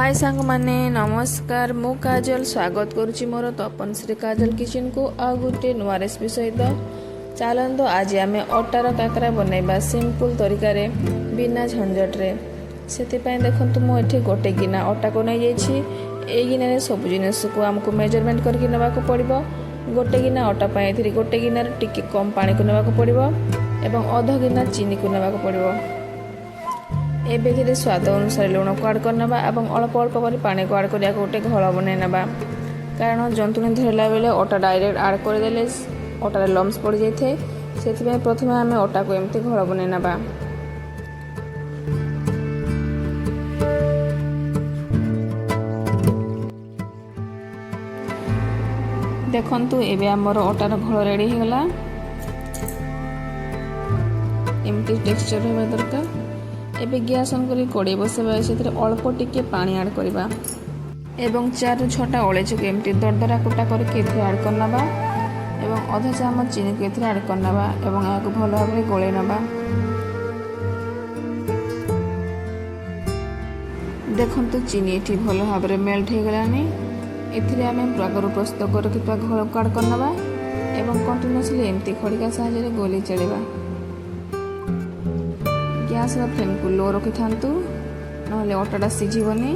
हाय सांग माने नमस्कार मु काजल स्वागत करुच्ची मोर तपनश्रीकाजल किचन को आ गोटे नुआ रेसिपी सहित चलते आज आम अटार काकरा बनैबा सिंपल तरीका रे बिना झंझट रे से देखु मुझे गोटे गिना अटा को नहीं जाइए गिना सब जिनस को आमको मेजरमेंट करके नेबाक पड़ो। गोटे गिना अटा पाई गोटे गिनार टिके कम पानी को नेबाक पड़ो एवं अध गिना चीनी को नेबाक पड़ो। एबे स्वाद अनुसार लुण को आड करना और अल्प अल्प कर पानी को आड कर गोटे घोल बन ना कारण जंतुणी धरला बेले अटा डायरेक्ट आड करदे अटार लम्स पड़ जाए से प्रथम आम अटा को एमती घोल बन ना। देखंतु एबे हमर अटार घोल रेडी होगा एमती टेक्सचर होगा दरकार। एबे गैस ऑन करी कड़े बसेबा से अल्प टिके पानी ऐड करबा एवं 4 ରୁ 6टा अळेची को एमती दरदरा कुटा करके एथरे ऐड करना एवं आधा चामच चीनी को एथरे ऐड करना एवं याको भलो भाबरे गोळे नबा। देखंतु चीनी एठी भलो भाबरे मेल्ट हो गलानी। एथरे आमे प्रागरु प्रस्तुत करथिबा घोळ को ऐड करना एवं कंटीन्यूअसली एमती खड़िका सहायरे गोली चलेबा। गैस फ्लेम को लो रखी था ना अटाटा सीझबनी।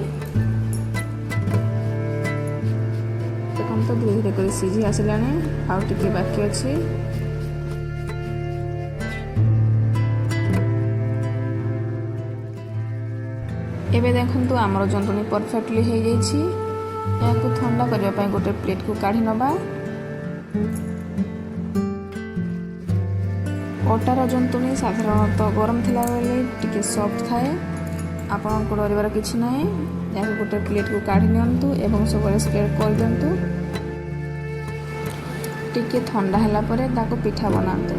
देखो तो धीरे धीरे कर सीझी आसला आउ टिके बाकी अच्छी। एबे देखंतु आमर जंतुणी परफेक्टली हो जाइछि। याकु ठंडा करबा पई गोटे प्लेट को काढी नबा। अटार जंतुणी साधारणतः गरम थिला बेले टिके सॉफ्ट थाए आपन को डरिबार किछि नै। याको गोटे प्लेट को काढी नियंतु एवं सब स्प्रेड कर दियंतु। टिके ठंडा हला परे ताको पिठा बनांतु।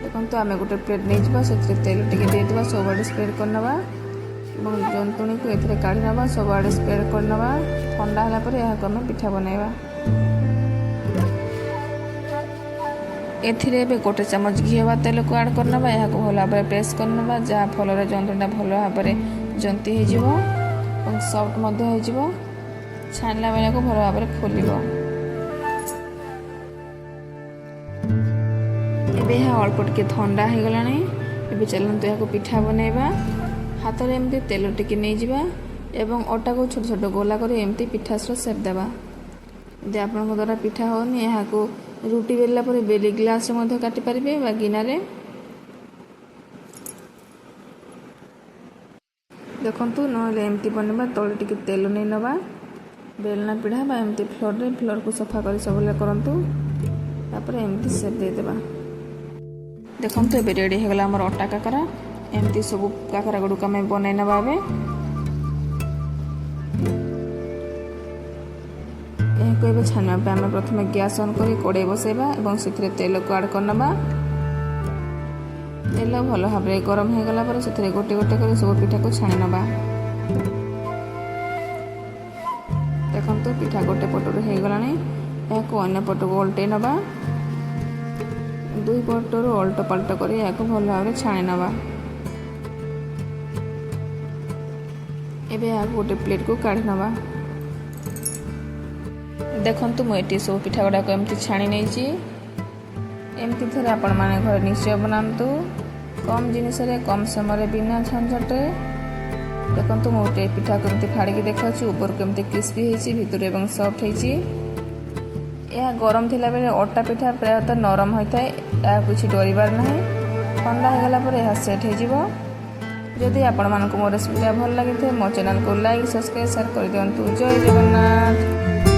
देखंतु आमे गोटे प्लेट नै जबा सेते तेल टिके दे देबा सब स्प्रेड करनबा एवं जंतुणी को एथरे काढी नबा सब स्प्रेड करनबा। ठंडा हला परे याको आमे पिठा बनाइबा। एथिरे बे गोटे चमच घी वा तेल को ऐड करना यहाँ को भल भाव प्रेस करना जहाँ फल जंतुटा भल भाव जंती हो सफ्ट हो छाणला बेला को भल भाव फुल। एबे यहाँ अल्प टिके ठंडा हो गला। एबे चलते यहाँ पिठा बनैबा। हाथ में एमती तेल टिके नहीं जावा एवं अटा को छोट छोट गोला कर एमती पिठा सेप देवा। यदि आपन द्वारा पिठा होनी यहाँ को रुटी बेलला पर बेली ग्लास में काटि पारिबे बा गिनारे। देखंतु नहले एमती बनबा तले टिके तेल नै नबा बेलना पिढ़ा बा एमती फ्लोर को सफा कर सबले करंतु तापर एमती सेप दे देबा। देखंतु एबे रेडी हो गला हमर अटा काकरा। एमती सब काकरा गुडू का मैं बनाई नबा। एबे छानिया पे आमे प्रथमे गैस ऑन करी कड़े बसेबा एवं सेथिरे तेल को ऐड करनबा। तेल भलो भाबरे गरम हो गला पर सेथिरे गोटे गोटे कर सब पिठा को छानि नबा। देखंतु पिठा गोटे पटरो हो गलानी। याको अन्य पट को उल्टे नबा। दुई पटरो उल्टो पलटो करी याको भलो भाबरे छानि नबा। एबे याको गोटे प्लेट को काढी नबा। देखंतु मुझे सब पिठा गुड़ा को एमती छाणी नहीं एमती थे आपण माने घर निश्चय बनातु कम जिनिस कम समय बिना झंझट। देखंतु मुझे पिठा को एमती फाड़ी देखा ऊपर को एमती क्रिस्पी होती भितर एवं सॉफ्ट होती। यह गरम थिला बेले अटा पिठा प्रायतः नरम होता है। या किसी डरबार ना ठंडा हो गला पर यह सेट हो। जदि आपण मानक मो रेसिपीटा भल लगी मो चैनल को लाइक सब्सक्राइब शेयर कर दियंतु। जय जगन्नाथ।